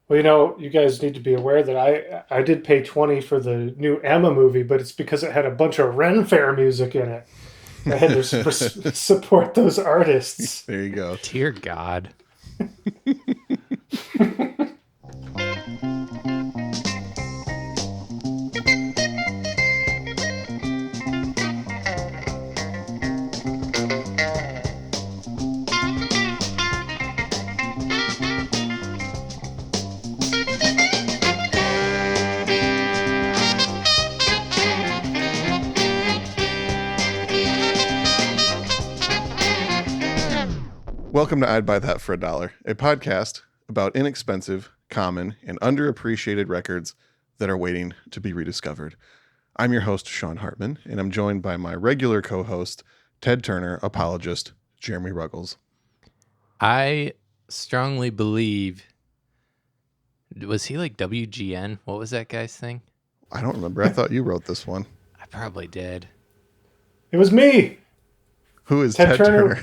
Well, you guys need to be aware that I did pay 20 for the new Emma movie, but it's because it had a bunch of Ren Fair music in it. I had to support those artists. There you go. Dear God. Welcome to I'd Buy That for $1, a podcast about inexpensive, common, and underappreciated records that are waiting to be rediscovered. I'm your host, Sean Hartman, and I'm joined by my regular co-host, Ted Turner, apologist, Jeremy Ruggles. I strongly believe, was he like WGN? What was that guy's thing? I don't remember. I thought you wrote this one. I probably did. It was me. Who is Ted Turner?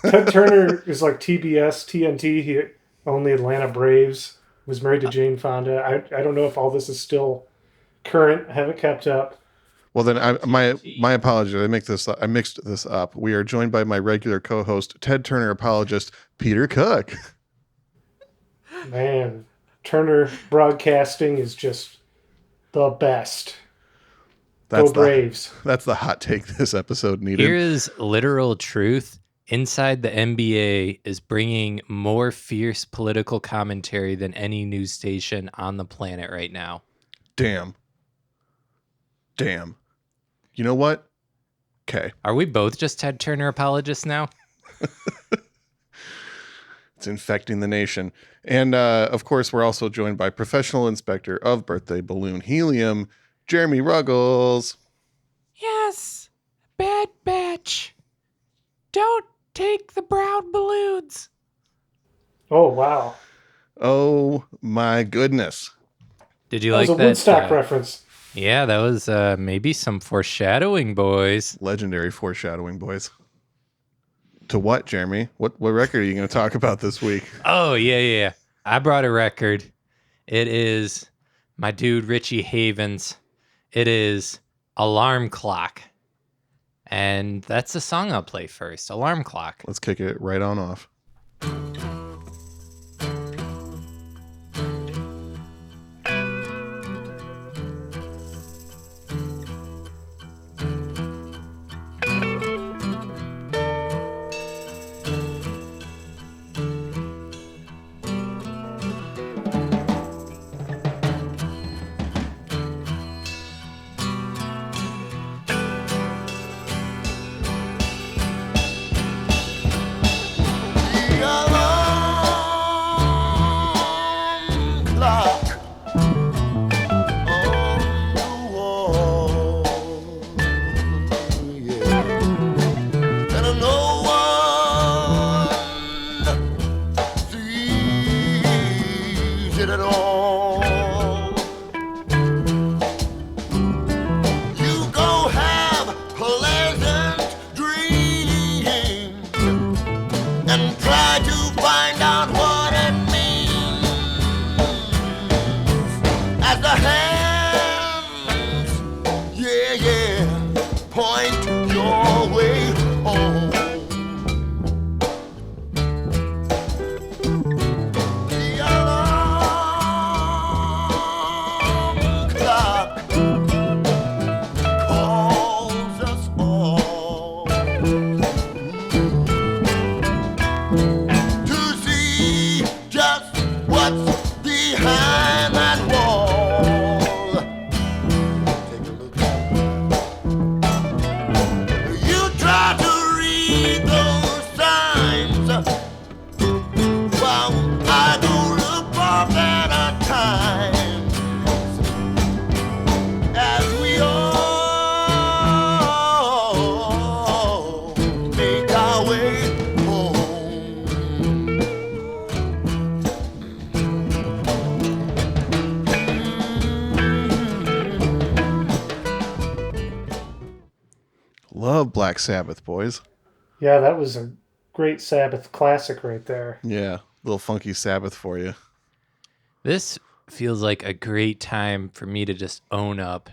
Ted Turner is like TBS, TNT. He owned the Atlanta Braves. Was married to Jane Fonda. I don't know if all this is still current. I haven't kept up. Well, then my apologies. I mixed this up. We are joined by my regular co-host, Ted Turner apologist, Peter Cook. Man, Turner Broadcasting is just the best. Go Braves. That's the hot take this episode needed. Here is literal truth. Inside the NBA is bringing more fierce political commentary than any news station on the planet right now. Damn. You know what? Okay. Are we both just Ted Turner apologists now? It's infecting the nation. And, of course, we're also joined by professional inspector of birthday balloon helium, Jeremy Ruggles. Yes. Bad batch. Don't take the brown balloons. Oh, wow. Oh, my goodness. Did you That like was a that? Woodstock reference. Yeah, that was maybe some foreshadowing, boys. Legendary foreshadowing, boys. To what, Jeremy? What record are you going to talk about this week? Oh, yeah. I brought a record. It is my dude, Richie Havens. It is Alarm Clock. And that's the song I'll play first, Alarm Clock. Let's kick it right on off. Love Black Sabbath, boys. Yeah, that was a great Sabbath classic right there. Yeah, little funky Sabbath for you. This feels like a great time for me to just own up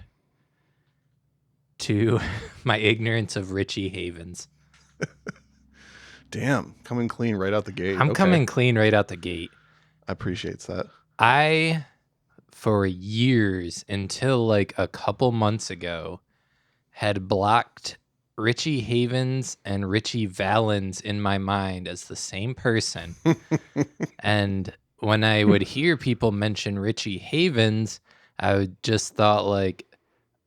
to my ignorance of Richie Havens. Damn, coming clean right out the gate. I'm coming clean right out the gate. I appreciate that. I, for years, until like a couple months ago, had blocked Richie Havens and Richie Valens in my mind as the same person. And when I would hear people mention Richie Havens, I would just thought like,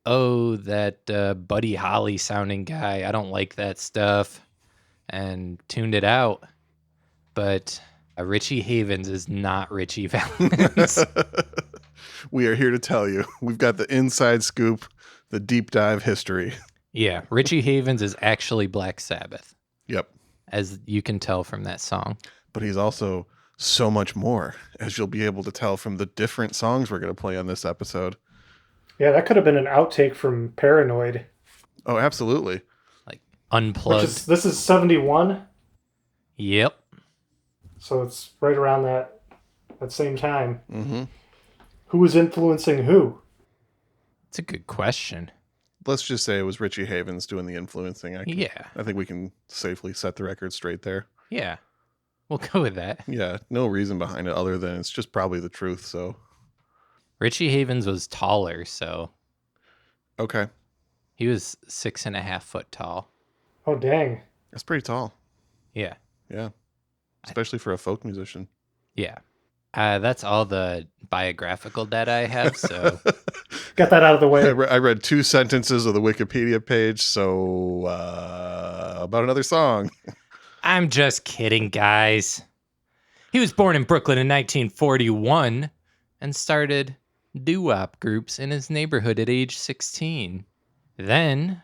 oh, that Buddy Holly sounding guy. I don't like that stuff, and tuned it out. But Richie Havens is not Richie Valens. We are here to tell you. We've got the inside scoop, the deep dive history. Yeah, Richie Havens is actually Black Sabbath. Yep. As you can tell from that song. But he's also so much more, as you'll be able to tell from the different songs we're going to play on this episode. Yeah, that could have been an outtake from Paranoid. Oh, absolutely. Like unplugged. This is 71. Yep. So it's right around that same time. Mm-hmm. Who was influencing who? It's a good question. Let's just say it was Richie Havens doing the influencing. I think we can safely set the record straight there. Yeah. We'll go with that. Yeah, no reason behind it other than it's just probably the truth, so. Richie Havens was taller, so. Okay. He was 6.5 foot tall. Oh, dang. That's pretty tall. Yeah. Yeah. Especially for a folk musician. Yeah. That's all the biographical data I have, so. Got that out of the way. I read 2 sentences of the Wikipedia page, so about another song. I'm just kidding, guys. He was born in Brooklyn in 1941 and started doo-wop groups in his neighborhood at age 16. Then,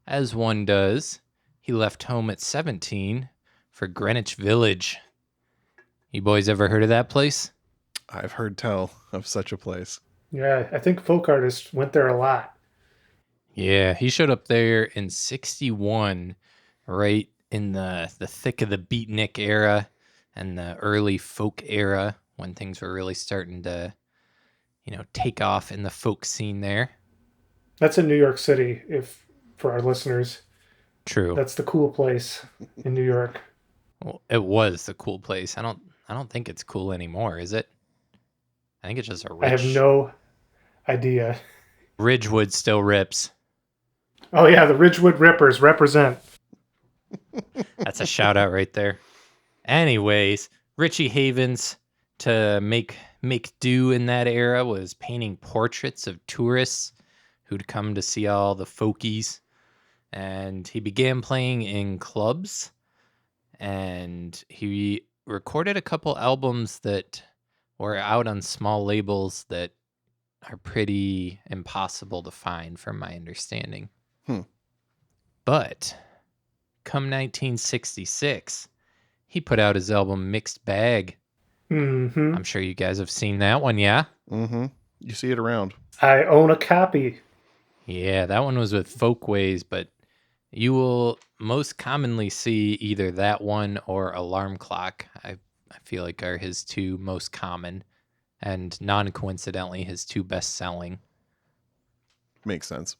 as one does, he left home at 17 for Greenwich Village. You boys ever heard of that place? I've heard tell of such a place. Yeah, I think folk artists went there a lot. Yeah, he showed up there in 61, right in the thick of the beatnik era and the early folk era when things were really starting to, take off in the folk scene there. That's in New York City, for our listeners. True. That's the cool place in New York. Well, it was the cool place. I don't think it's cool anymore, is it? I think it's just a rich... I have no idea. Ridgewood still rips. Oh yeah, the Ridgewood Rippers represent. That's a shout out right there. Anyways, Richie Havens, to make do in that era, was painting portraits of tourists who'd come to see all the folkies. And he began playing in clubs. And he recorded a couple albums that were out on small labels that are pretty impossible to find from my understanding. But come 1966, he put out his album Mixed Bag. Mm-hmm. I'm sure you guys have seen that one, yeah? Mm-hmm. You see it around. I own a copy. Yeah, that one was with Folkways, but you will most commonly see either that one or Alarm Clock. I feel like are his 2 most common, and non-coincidentally his 2 best-selling. Makes sense.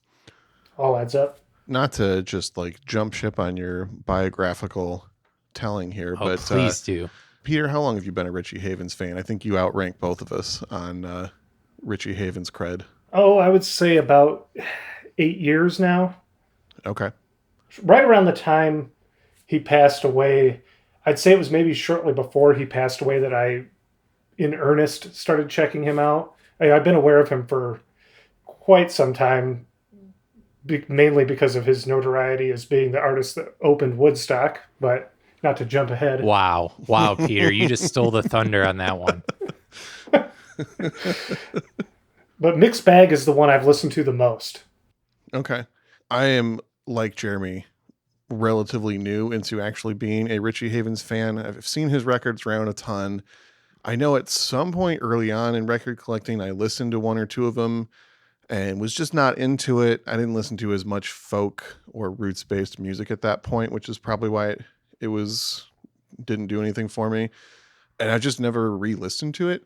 All adds up. Not to just like jump ship on your biographical telling here, but please do. Peter, how long have you been a Richie Havens fan? I think you outrank both of us on Richie Havens cred. Oh, I would say about 8 years now. Okay. Right around the time he passed away, I'd say it was maybe shortly before he passed away that I, in earnest, started checking him out. I've been aware of him for quite some time, mainly because of his notoriety as being the artist that opened Woodstock, but not to jump ahead. Wow, Peter, you just stole the thunder on that one. But Mixed Bag is the one I've listened to the most. Okay. I am, like Jeremy, relatively new into actually being a Richie Havens fan. I've seen his records around a ton. I know at some point early on in record collecting, I listened to 1 or 2 of them and was just not into it. I didn't listen to as much folk or roots-based music at that point, which is probably why it didn't do anything for me. And I just never re-listened to it.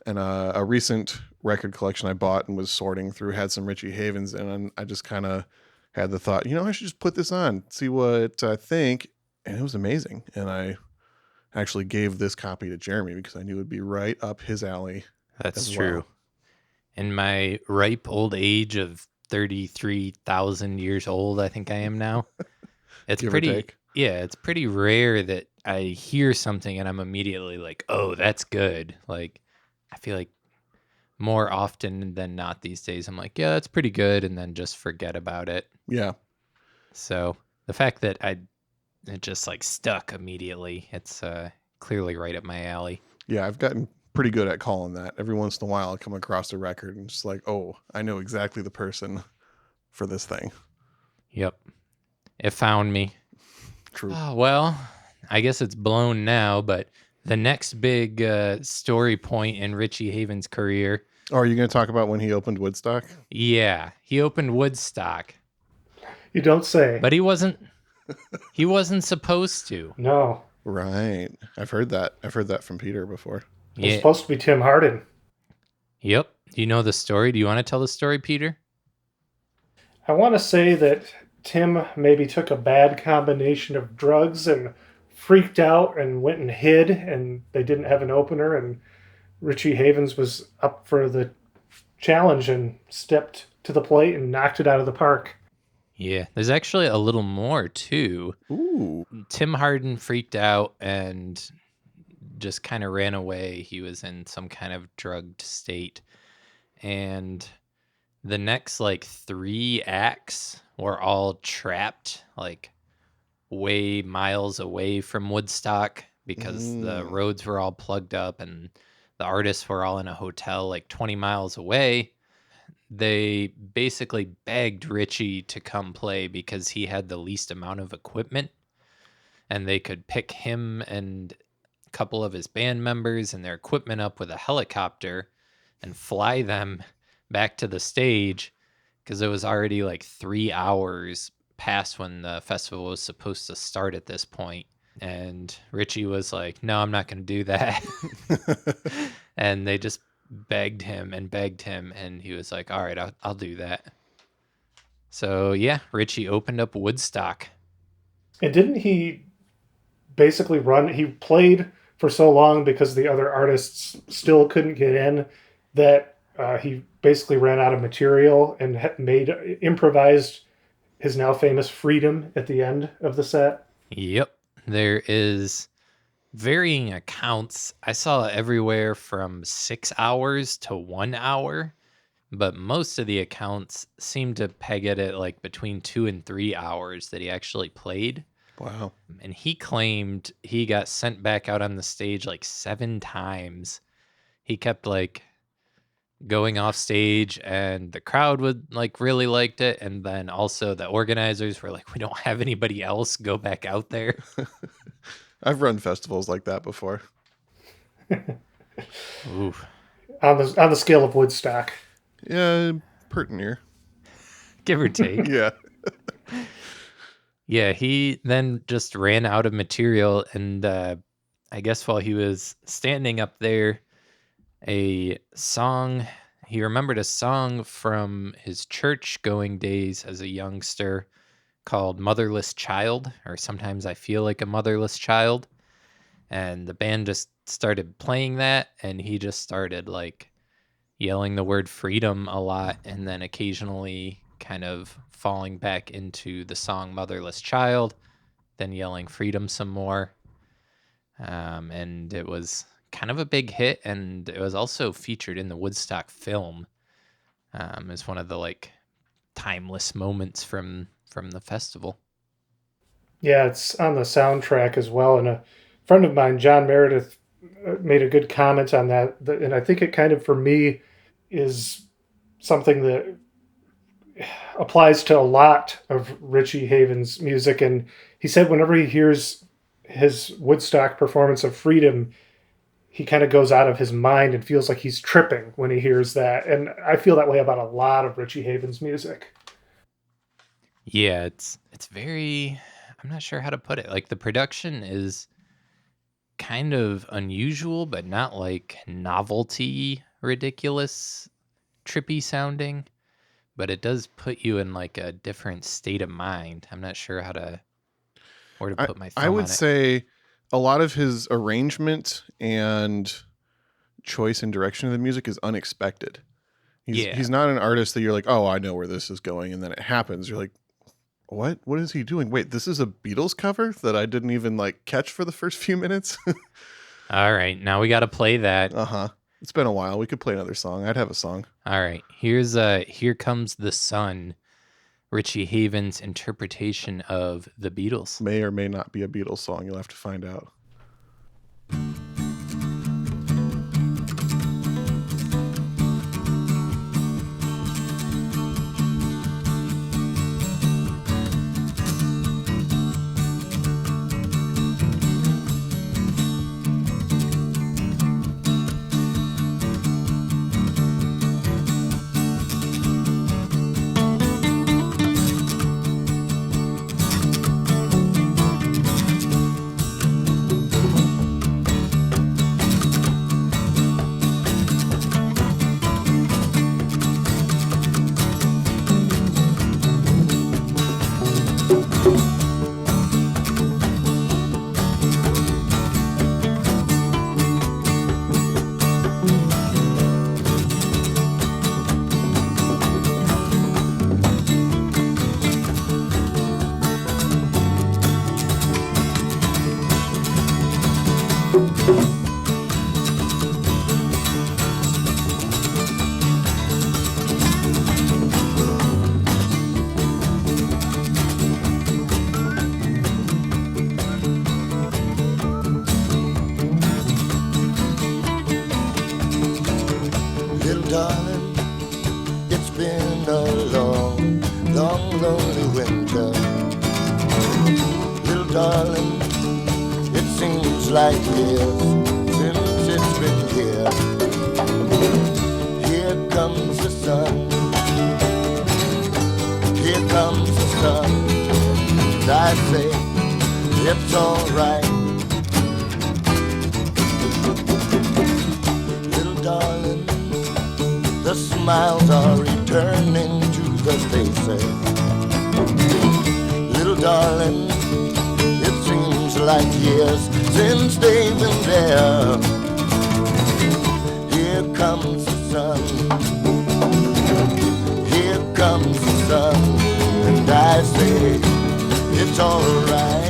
And a recent record collection I bought and was sorting through had some Richie Havens, and I just kind of had the thought, I should just put this on, see what I think. And it was amazing. And I actually gave this copy to Jeremy because I knew it would be right up his alley. That's as true. well. In my ripe old age of 33,000 years old, I think I am now. It's Give or take. Yeah, it's pretty rare that I hear something and I'm immediately like, oh, that's good. Like, I feel like more often than not these days, I'm like, yeah, that's pretty good, and then just forget about it. Yeah. So the fact that it just like stuck immediately, it's clearly right up my alley. Yeah, I've gotten pretty good at calling that. Every once in a while, I come across a record and just like, oh, I know exactly the person for this thing. Yep. It found me. True. Oh, well, I guess it's blown now, but the next big story point in Richie Havens' career. Oh, are you going to talk about when he opened Woodstock? Yeah, he opened Woodstock. You don't say. But he wasn't supposed to. No. Right. I've heard that. I've heard that from Peter before. It was supposed to be Tim Hardin. Yep. Do you know the story? Do you want to tell the story, Peter? I want to say that Tim maybe took a bad combination of drugs and freaked out and went and hid, and they didn't have an opener, and Richie Havens was up for the challenge and stepped to the plate and knocked it out of the park. Yeah, there's actually a little more too. Ooh. Tim Hardin freaked out and just kind of ran away. He was in some kind of drugged state. And the next like 3 acts were all trapped like way miles away from Woodstock because the roads were all plugged up and the artists were all in a hotel like 20 miles away. They basically begged Richie to come play because he had the least amount of equipment, and they could pick him and a couple of his band members and their equipment up with a helicopter and fly them back to the stage because it was already like 3 hours past when the festival was supposed to start at this point. And Richie was like, no, I'm not going to do that. And they just begged him, and he was like, all right, I'll do that. So yeah, Richie opened up Woodstock. And didn't he basically he played for so long because the other artists still couldn't get in that he basically ran out of material and improvised his now famous Freedom at the end of the set? Yep. There is varying accounts. I saw everywhere from 6 hours to 1 hour, but most of the accounts seem to peg it at like between 2 and 3 hours that he actually played. Wow. And he claimed he got sent back out on the stage like 7 times. He kept like going off stage, and the crowd would like really liked it, and then also the organizers were like, we don't have anybody else, go back out there. I've run festivals like that before. Oof. On the scale of Woodstock. Yeah, pert near. Give or take. Yeah. Yeah, he then just ran out of material, and I guess while he was standing up there, he remembered a song from his church going days as a youngster called Motherless Child, or Sometimes I Feel Like a Motherless Child. And the band just started playing that, and he just started like yelling the word freedom a lot, and then occasionally kind of falling back into the song Motherless Child, then yelling freedom some more. And it was kind of a big hit, and it was also featured in the Woodstock film as one of the like timeless moments from the festival. Yeah, it's on the soundtrack as well. And a friend of mine, John Meredith, made a good comment on that. And I think it kind of, for me, is something that applies to a lot of Richie Havens' music. And he said whenever he hears his Woodstock performance of Freedom, he kind of goes out of his mind and feels like he's tripping when he hears that. And I feel that way about a lot of Richie Havens' music. Yeah, it's very, I'm not sure how to put it. Like the production is kind of unusual, but not like novelty, ridiculous, trippy sounding. But it does put you in like a different state of mind. I'm not sure where to put my I thumb would on it. say a lot of his arrangement and choice and direction of the music is unexpected. He's not an artist that you're like, oh, I know where this is going, and then it happens. You're like, what is he doing? Wait, this is a Beatles cover that I didn't even like catch for the first few minutes. All right, now we got to play that. It's been a while. We could play another song. I'd have a song. All right, here's Here Comes the Sun, Richie Havens' interpretation of the Beatles. May or may not be a Beatles song. You'll have to find out. Darling, it's been a long, long, lonely winter. Little darling, it seems like years since it's been here. Here comes the sun, here comes the sun, and I say it's alright. Little darling, the smiles are returning to the faces. Little darling, it seems like years since they've been there. Here comes the sun, here comes the sun, and I say it's alright.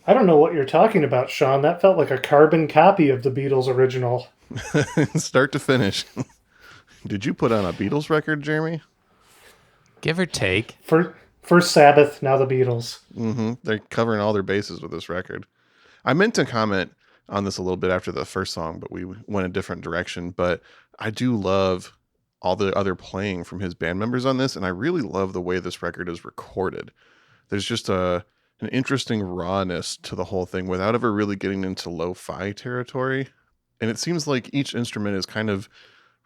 I don't know what you're talking about, Sean. That felt like a carbon copy of the Beatles original. Start to finish. Did you put on a Beatles record, Jeremy? Give or take. First Sabbath, now the Beatles. Mm-hmm. They're covering all their bases with this record. I meant to comment on this a little bit after the first song, but we went a different direction. But I do love all the other playing from his band members on this, and I really love the way this record is recorded. There's just an interesting rawness to the whole thing without ever really getting into lo-fi territory. And it seems like each instrument is kind of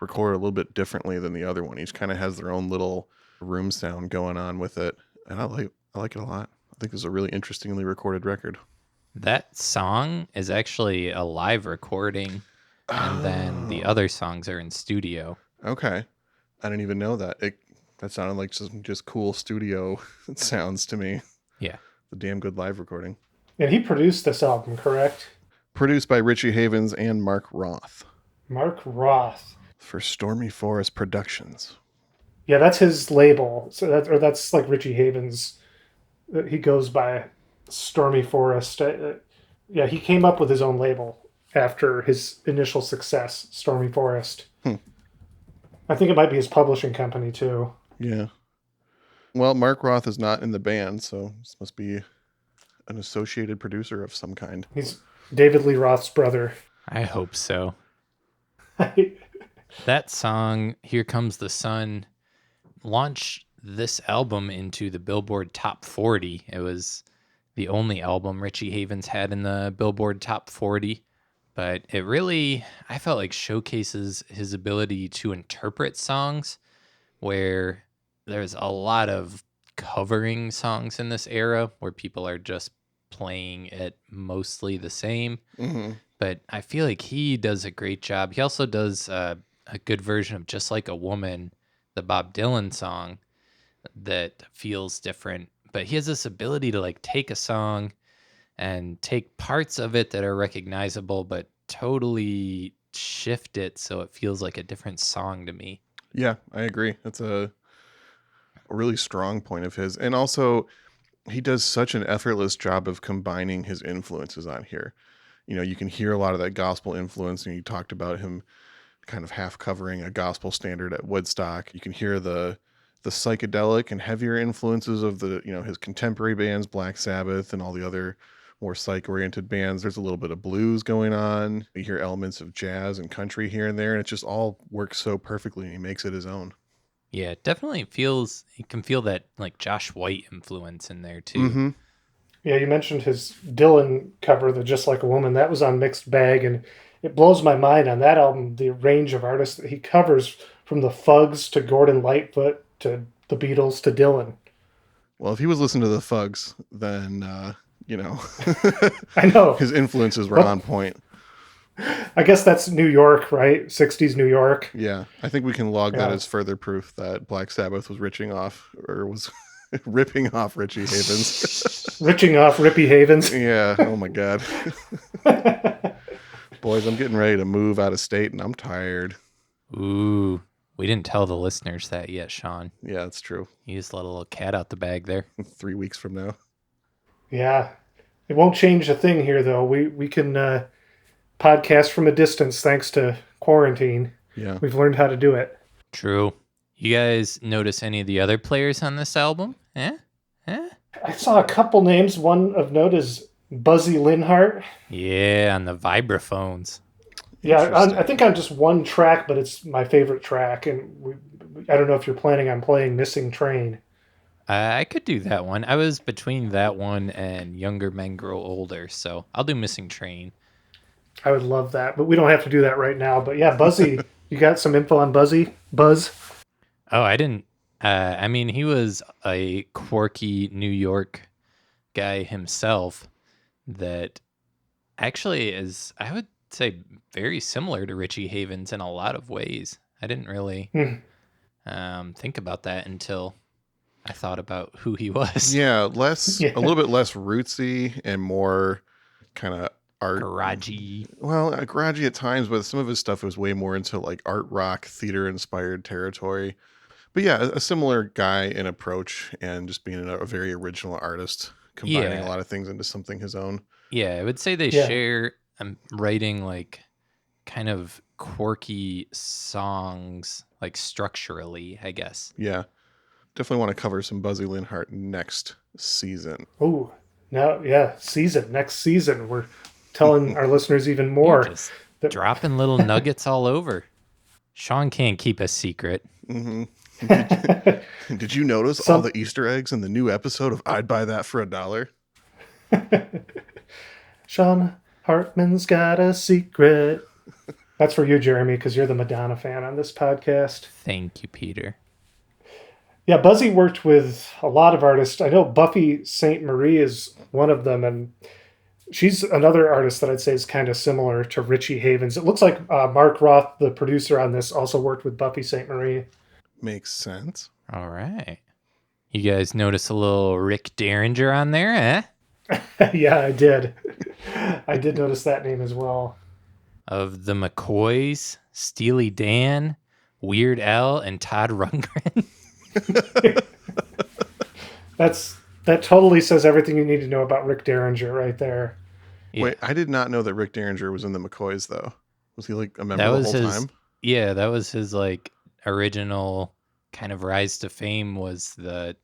recorded a little bit differently than the other one. Each kind of has their own little room sound going on with it. And I like it a lot. I think it's a really interestingly recorded record. That song is actually a live recording, and then the other songs are in studio. Okay. I didn't even know that. That sounded like just cool studio sounds to me. Yeah. The damn good live recording. And he produced this album, correct? Produced by Richie Havens and Mark Roth. Mark Roth. For Stormy Forest Productions. Yeah, that's his label. So that's like Richie Havens. He goes by Stormy Forest. Yeah, he came up with his own label after his initial success, Stormy Forest. I think it might be his publishing company too. Yeah. Well, Mark Roth is not in the band, so this must be an associated producer of some kind. He's David Lee Roth's brother. I hope so. That song, Here Comes the Sun, launched this album into the Billboard Top 40. It was the only album Richie Havens had in the Billboard Top 40 but it really, I felt like, showcases his ability to interpret songs, where there's a lot of covering songs in this era where people are just playing it mostly the same. Hmm. But I feel like he does a great job. He also does a good version of Just Like a Woman, the Bob Dylan song, that feels different. But he has this ability to like take a song and take parts of it that are recognizable, but totally shift it so it feels like a different song to me. Yeah, I agree. That's a really strong point of his. And also, he does such an effortless job of combining his influences on here. You can hear a lot of that gospel influence, and you talked about him kind of half covering a gospel standard at Woodstock. You can hear the psychedelic and heavier influences of the his contemporary bands, Black Sabbath, and all the other more psych oriented bands. There's a little bit of blues going on. You hear elements of jazz and country here and there, and it just all works so perfectly, and he makes it his own. Yeah, it definitely feels, you can feel that like Josh White influence in there too. Mm-hmm. Yeah, you mentioned his Dylan cover, the Just Like a Woman. That was on Mixed Bag, and it blows my mind on that album, the range of artists that he covers, from the Fugs to Gordon Lightfoot to the Beatles to Dylan. Well, if he was listening to the Fugs, then I know. his influences were What? on point. I guess that's New York, right? 60s New York. Yeah, I think we can log that Yeah. as further proof that Black Sabbath was ripping off ripping off Richie Havens. Riching off Rippy Havens. Yeah. Oh my God. Boys, I'm getting ready to move out of state, and I'm tired. Ooh, we didn't tell the listeners that yet, Sean. Yeah, that's true. You just let a little cat out the bag there. 3 weeks from now. Yeah. It won't change a thing here, though. We can podcast from a distance thanks to quarantine. Yeah. We've learned how to do it. True. You guys notice any of the other players on this album? I saw a couple names. One of note is Buzzy Linhart. Yeah, on the vibraphones. Yeah, Interesting. I think on just one track, but it's my favorite track. And I don't know if you're planning on playing Missing Train. I could do that one. I was between that one and Younger Men Grow Older, so I'll do Missing Train. I would love that, but we don't have to do that right now. But yeah, Buzzy, you got some info on Buzz? Oh, I didn't. I mean, he was a quirky New York guy himself that actually is, I would say, very similar to Richie Havens in a lot of ways. I didn't really think about that until I thought about who he was. Yeah, Yeah. a little bit less rootsy and more kind of art. Garagey. Well, garagey at times, but some of his stuff was way more into like art rock, theater inspired territory. But yeah, a similar guy in approach, and just being a very original artist, combining Yeah. a lot of things into something his own. Yeah, I would say they Yeah. share writing like kind of quirky songs, like structurally, I guess. Yeah. Definitely want to cover some Buzzy Linhart next season. Oh, now, yeah, next season. We're telling our listeners even more. You're just dropping little nuggets all over. Sean can't keep a secret. Mm-hmm. Did you notice all the Easter eggs in the new episode of I'd Buy That for $1? Sean Hartman's got a secret. That's for you, Jeremy, because you're the Madonna fan on this podcast. Thank you, Peter. Yeah, Buzzy worked with a lot of artists. I know Buffy St. Marie is one of them, and she's another artist that I'd say is kind of similar to Richie Havens. It looks like Mark Roth, the producer on this, also worked with Buffy St. Marie. Makes sense. All right. You guys notice a little Rick Derringer on there, eh? Yeah, I did. I did notice that name as well. Of the McCoys, Steely Dan, Weird Al, and Todd Rundgren. That totally says everything you need to know about Rick Derringer right there. Yeah. Wait, I did not know that Rick Derringer was in the McCoys, though. Was he like a member That the was whole his. time? Yeah, that was his like original kind of rise to fame. Was the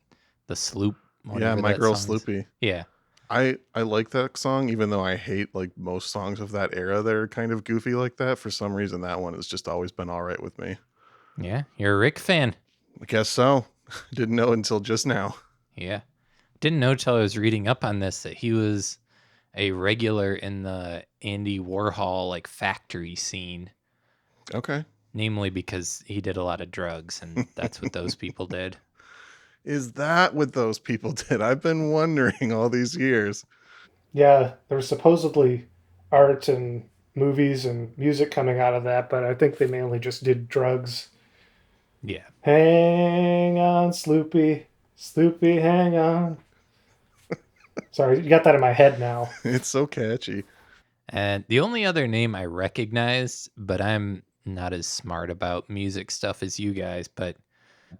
sloop? Yeah, whatever My that Girl song's- Sloopy. Yeah, I like that song, even though I hate like most songs of that era that are kind of goofy like that. For some reason, that one has just always been all right with me. yeah. You're a Rick fan. I guess so. Didn't know until just now. Yeah, didn't know till I was reading up on this that he was a regular in the Andy Warhol like factory scene, Okay. namely because he did a lot of drugs, and that's what those people did. Is that what those people did? I've been wondering all these years. Yeah, there's supposedly art and movies and music coming out of that, but I think they mainly just did drugs. Yeah. Hang on, Sloopy. Sloopy, hang on. Sorry, you got that in my head now. It's so catchy. And the only other name I recognized, but I'm not as smart about music stuff as you guys, but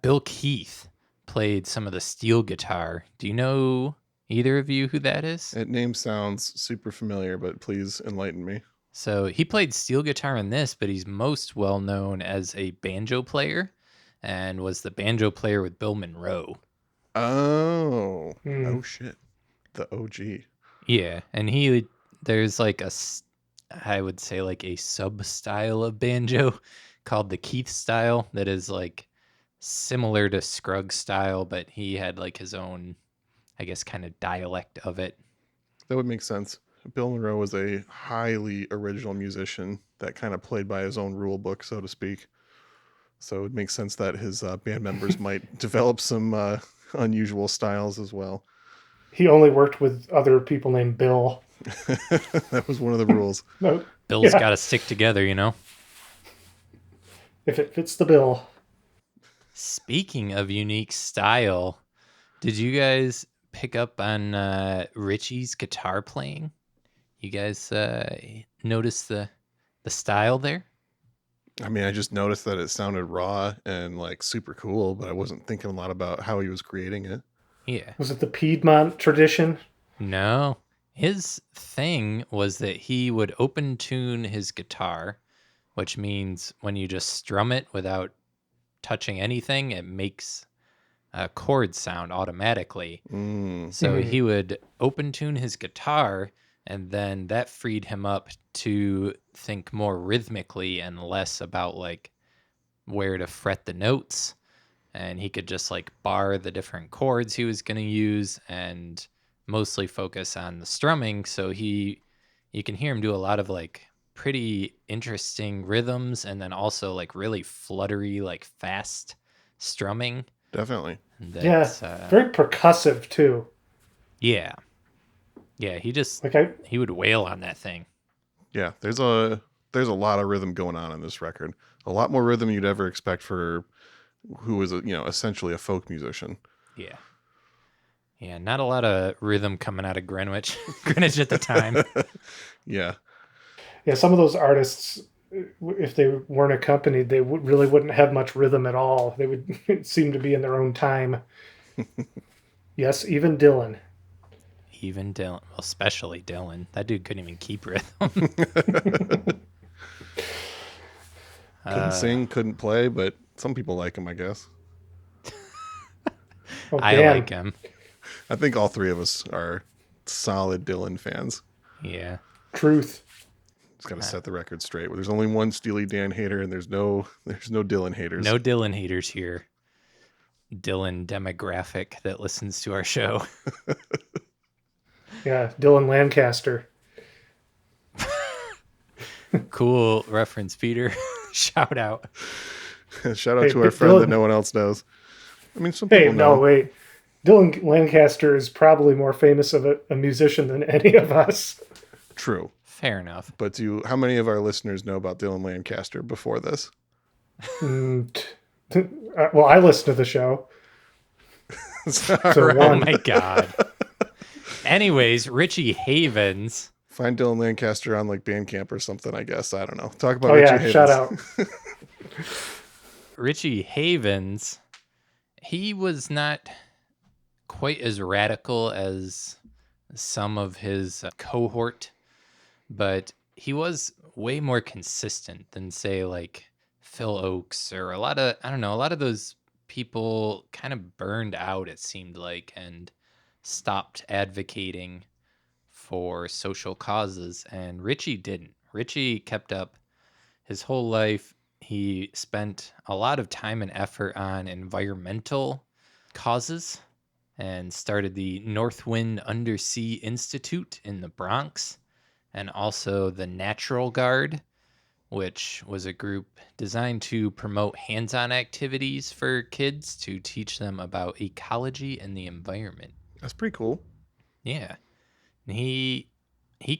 Bill Keith played some of the steel guitar. Do you know either of you who that is? That name sounds super familiar, but please enlighten me. So he played steel guitar in this, but he's most well known as a banjo player and was the banjo player with Bill Monroe. Oh. Hmm. Oh, shit. The OG. Yeah. And there's like I would say like a sub style of banjo called the Keith style that is like similar to Scruggs style, but he had like his own, I guess, kind of dialect of it. That would make sense. Bill Monroe was a highly original musician that kind of played by his own rule book, so to speak. So it makes sense that his band members might develop some unusual styles as well. He only worked with other people named Bill. That was one of the rules. No, Bill's yeah, got to stick together, you know? if it fits the bill. Speaking of unique style, did you guys pick up on Richie's guitar playing? You guys notice the style there? I mean, I just noticed that it sounded raw and like super cool, but I wasn't thinking a lot about how he was creating it. Yeah. Was it the Piedmont tradition? No. His thing was that he would open tune his guitar, which means when you just strum it without touching anything, it makes a chord sound automatically. Mm. So he would open tune his guitar, and then that freed him up to think more rhythmically and less about like where to fret the notes. And he could just like bar the different chords he was going to use and mostly focus on the strumming. So you can hear him do a lot of like pretty interesting rhythms and then also like really fluttery, like fast strumming. Definitely. That's Yeah, very percussive too. yeah. Yeah, Like he would wail on that thing. Yeah, there's a lot of rhythm going on in this record. A lot more rhythm you'd ever expect for who is essentially a folk musician. Yeah. Yeah, not a lot of rhythm coming out of Greenwich Greenwich at the time. Yeah. yeah, some of those artists, if they weren't accompanied, they really wouldn't have much rhythm at all. They would seem to be in their own time. Yes, even Dylan. Even Dylan, well, especially Dylan. That dude couldn't even keep rhythm. Couldn't sing, couldn't play, but some people like him, I guess. Oh, I damn. like him. I think all three of us are solid Dylan fans. Yeah. Truth. Just got to set the record straight. There's only one Steely Dan hater, and there's no Dylan haters. No Dylan haters here. Dylan demographic that listens to our show. Yeah, Dylan Lancaster. Cool reference, Peter. Shout out. Shout out Hey, to our but friend that Dylan- no one else knows. I mean, some Hey, people know. no, wait. Dylan Lancaster is probably more famous of a musician than any of us. True. Fair enough. But how many of our listeners know about Dylan Lancaster before this? Well, I listen to the show. All So right. Oh one. my God. Anyways, Richie Havens. Find Dylan Lancaster on like Bandcamp or something, I guess. I don't know. Talk about Oh Richie yeah, Havens. shout out. Richie Havens, he was not quite as radical as some of his cohort, but he was way more consistent than say like Phil Oakes or a lot of those people kind of burned out, it seemed like, and stopped advocating for social causes. And Richie didn't. Richie kept up his whole life. He spent a lot of time and effort on environmental causes. and started the Northwind Undersea Institute in the Bronx, and also the Natural Guard, which was a group designed to promote hands-on activities for kids to teach them about ecology and the environment. That's pretty cool. Yeah. And he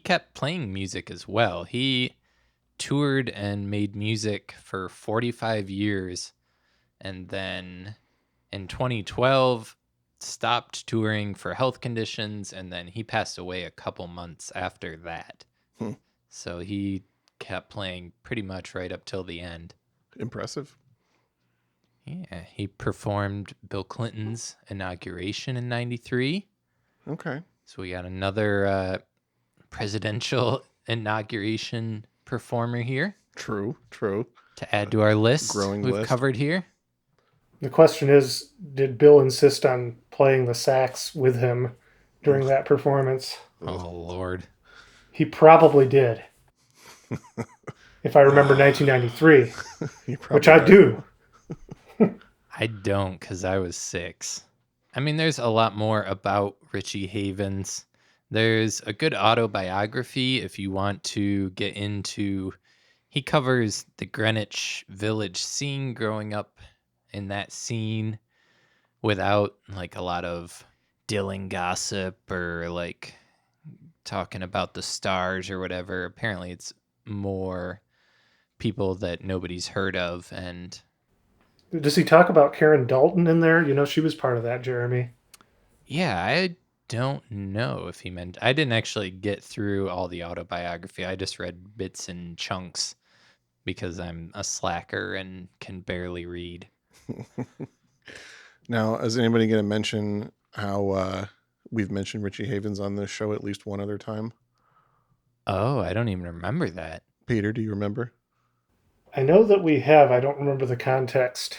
kept playing music as well. He toured and made music for 45 years, and then in 2012 stopped touring for health conditions, and then he passed away a couple months after that. So he kept playing pretty much right up till the end. Impressive. Yeah, he performed Bill Clinton's inauguration in 93. Okay. So we got another presidential inauguration performer here True. to add to our list Growing we've list. covered here. The question is, did Bill insist on playing the sax with him during that performance? Oh, Lord. He probably did. If I remember 1993, which I do. I don't, because I was 6. I mean, there's a lot more about Richie Havens. There's a good autobiography if you want to get into... He covers the Greenwich Village scene, growing up in that scene without like a lot of Dylan gossip or like talking about the stars or whatever. Apparently it's more people that nobody's heard of. And Does he talk about Karen Dalton in there? You know, she was part of that, Jeremy. yeah, I don't know if he meant... I didn't actually get through all the autobiography. I just read bits and chunks because I'm a slacker and can barely read. Now, is anybody going to mention how we've mentioned Richie Havens on this show at least one other time? Oh, I don't even remember that. Peter, do you remember? I know that we have. I don't remember the context.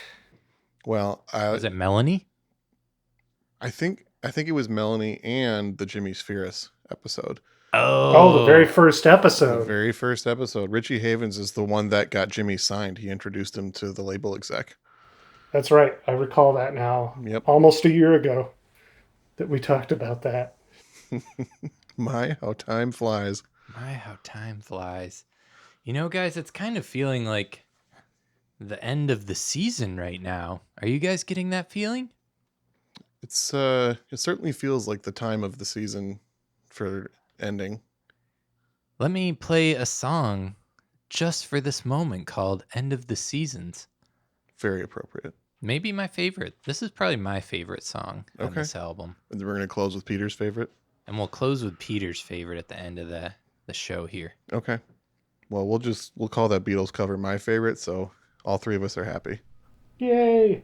Well, Was it Melanie? I think it was Melanie and the Jimmy Spheris episode. Oh, the very first The episode. very first episode. Richie Havens is the one that got Jimmy signed. He introduced him to the label exec. That's right. I recall that now. Yep. Almost a year ago that we talked about that. My, how time flies. My, how time flies. You know, guys, it's kind of feeling like the end of the season right now. Are you guys getting that feeling? It's it certainly feels like the time of the season for ending. Let me play a song just for this moment called End of the Seasons. Very appropriate. Maybe my favorite. This is probably my favorite song on Okay. this album. And then we're going to close with Peter's favorite. And we'll close with Peter's favorite at the end of the show here. Okay. Well, we'll call that Beatles cover my favorite, so all three of us are happy. Yay!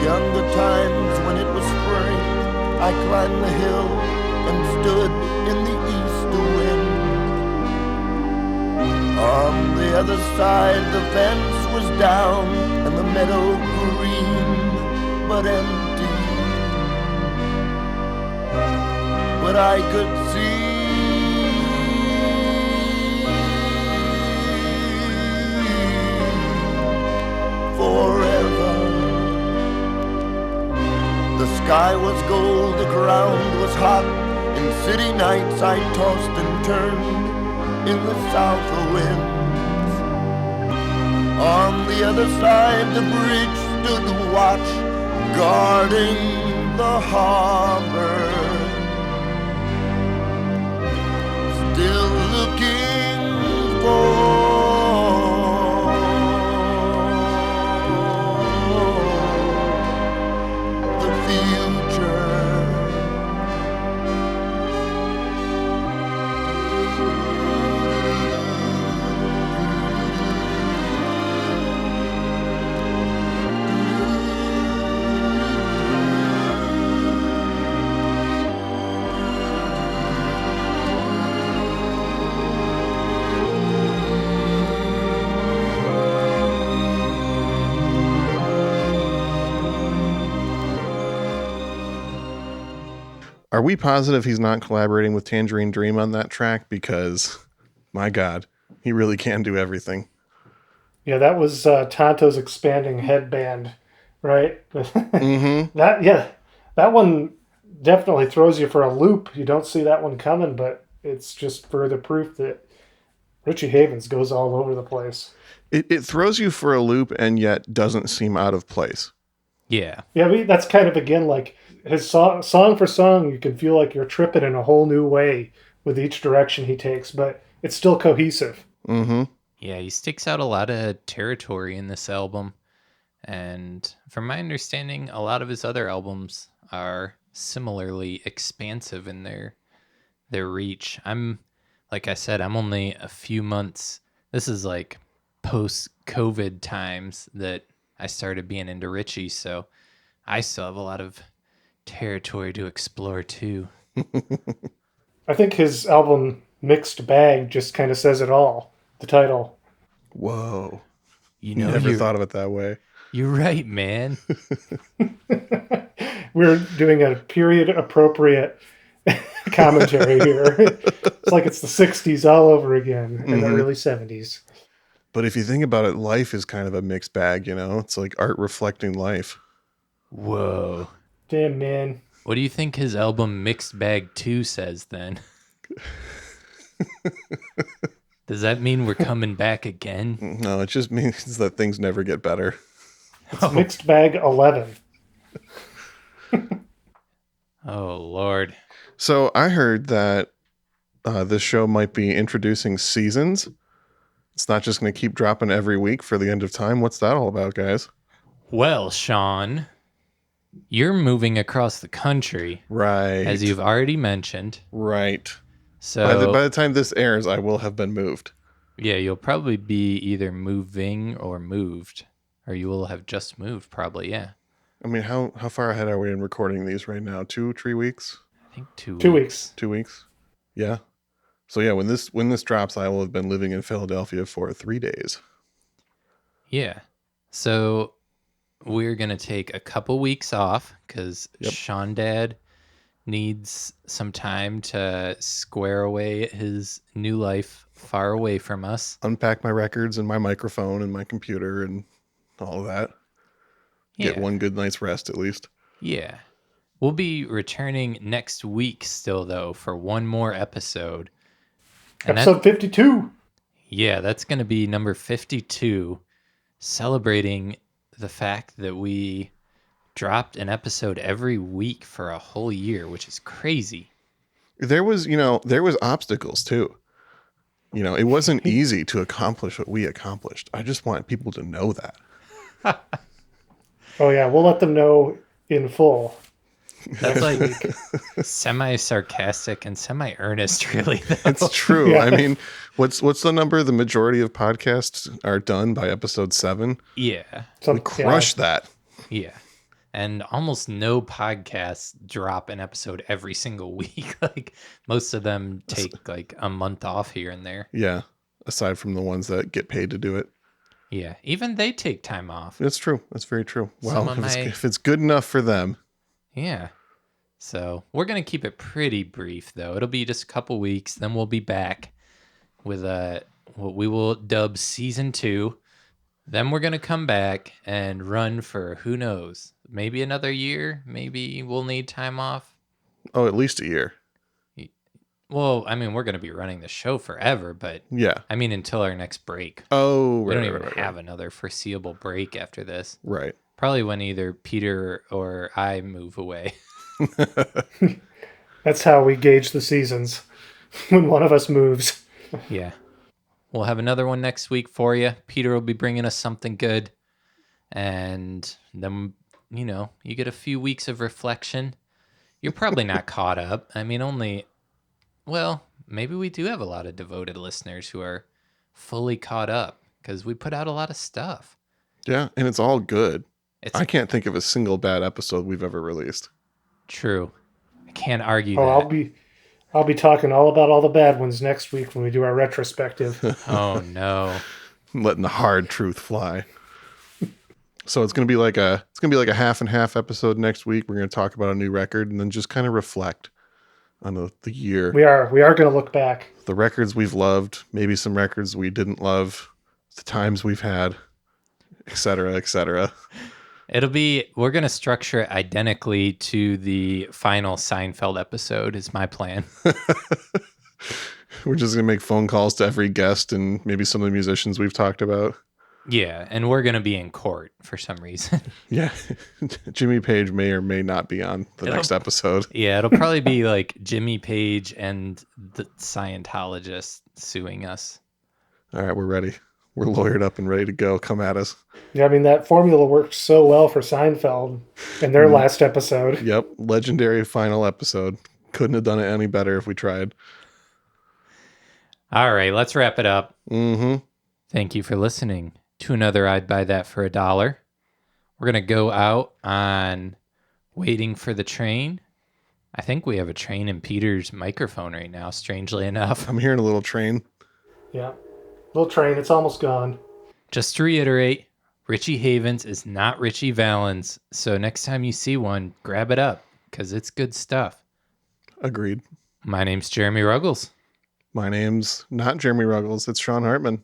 Younger times when it was spring, I climbed the hill and stood in the east wind. On the other side the fence was down and the meadow green but empty. But I could see forever. The sky was gold, the ground was hot. In city nights I tossed and turned in the south winds. On the other side the bridge stood watch, guarding the harbor. Still looking for the future. Are we positive he's not collaborating with Tangerine Dream on that track? Because, my God, he really can do everything. Yeah, that was Tonto's Expanding Headband, right? Mm-hmm. That one definitely throws you for a loop. You don't see that one coming, but it's just further proof that Richie Havens goes all over the place. It throws you for a loop and yet doesn't seem out of place. Yeah. Yeah, that's kind of, again, like his song for song, you can feel like you're tripping in a whole new way with each direction he takes, but it's still cohesive. Mm-hmm. Yeah, he sticks out a lot of territory in this album. And from my understanding, a lot of his other albums are similarly expansive in their reach. Like I said, I'm only a few months. This is like post-COVID times that I started being into Richie, so I still have a lot of territory to explore too. I think his album Mixed Bag just kind of says it all. The title. Whoa. You know, Never thought of it that way. You're right, man. We're doing a period appropriate commentary here. It's like it's the 60s all over again in the early 70s. But if you think about it, life is kind of a mixed bag, you know? It's like art reflecting life. Whoa. Damn, man. What do you think his album Mixed Bag 2 says then? Does that mean we're coming back again? No, it just means that things never get better. It's Mixed Bag 11. Oh, Lord. So I heard that this show might be introducing seasons. It's not just going to keep dropping every week for the end of time. What's that all about, guys? Well, Sean, you're moving across the country. Right. As you've already mentioned. Right. So by the time this airs, I will have been moved. Yeah, you'll probably be either moving or moved. Or you will have just moved, probably, yeah. I mean, how far ahead are we in recording these right now? 2-3 weeks? I think 2 weeks. 2 weeks. 2 weeks? Yeah. So yeah, when this drops, I will have been living in Philadelphia for 3 days. Yeah. So we're going to take a couple weeks off because Sean Dad needs some time to square away his new life far away from us. Unpack my records and my microphone and my computer and all of that. Get one good night's rest at least. Yeah. We'll be returning next week still, though, for one more episode. And episode 52. Yeah, that's going to be number 52, celebrating the fact that we dropped an episode every week for a whole year, which is crazy. There was obstacles too. It wasn't easy to accomplish what we accomplished. I just want people to know that. Oh yeah, we'll let them know in full. That's like semi-sarcastic and semi-earnest, really, though. It's true. Yeah. I mean, what's the number? The majority of podcasts are done by episode 7. Yeah. We crushed that. Yeah. And almost no podcasts drop an episode every single week. Like most of them take like a month off here and there. Yeah. Aside from the ones that get paid to do it. Yeah. Even they take time off. That's true. That's very true. Well, Some of if it's good enough for them. Yeah. So we're going to keep it pretty brief, though. It'll be just a couple weeks. Then we'll be back with what we will dub season 2. Then we're going to come back and run for who knows, maybe another year. Maybe we'll need time off. Oh, at least a year. Well, I mean, we're going to be running the show forever, but yeah, I mean, until our next break. Oh, we don't even have another foreseeable break after this. Right. Probably when either Peter or I move away. That's how we gauge the seasons when one of us moves. Yeah. We'll have another one next week for you. Peter will be bringing us something good. And then, you get a few weeks of reflection. You're probably not caught up. I mean, maybe we do have a lot of devoted listeners who are fully caught up because we put out a lot of stuff. Yeah, and it's all good. I can't think of a single bad episode we've ever released. True. I can't argue that. I'll be talking all about all the bad ones next week when we do our retrospective. Oh no. Letting the hard truth fly. So it's gonna be like a half and half episode next week. We're gonna talk about a new record and then just kind of reflect. on the year. We are going to look back. The records we've loved, maybe some records we didn't love, the times we've had, et cetera, et cetera. We're going to structure it identically to the final Seinfeld episode is my plan. We're just going to make phone calls to every guest and maybe some of the musicians we've talked about. Yeah, and we're going to be in court for some reason. Yeah. Jimmy Page may or may not be on the next episode. Yeah, it'll probably be like Jimmy Page and the Scientologist suing us. All right, we're ready. We're lawyered up and ready to go. Come at us. Yeah, I mean, that formula worked so well for Seinfeld in their last episode. Yep, legendary final episode. Couldn't have done it any better if we tried. All right, let's wrap it up. Mm-hmm. Thank you for listening to another I'd Buy That for $1. We're going to go out on Waiting for the Train. I think we have a train in Peter's microphone right now, strangely enough. I'm hearing a little train. Yeah. Little train, it's almost gone. Just to reiterate, Richie Havens is not Richie Valens, so next time you see one, grab it up, because it's good stuff. Agreed. My name's Jeremy Ruggles. My name's not Jeremy Ruggles. It's Sean Hartman.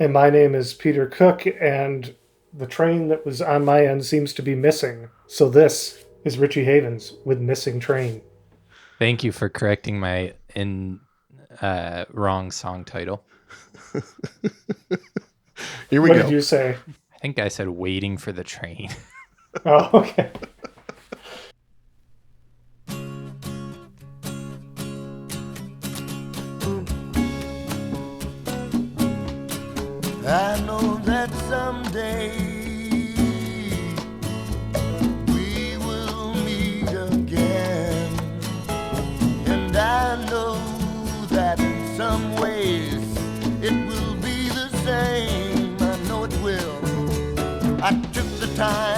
And my name is Peter Cook, and the train that was on my end seems to be missing. So this is Richie Havens with Missing Train. Thank you for correcting my wrong song title. Here we What go. did you say? I think I said Waiting for the Train. Oh, okay. I know that someday we will meet again, and I know that in some ways it will be the same. I know it will. I took the time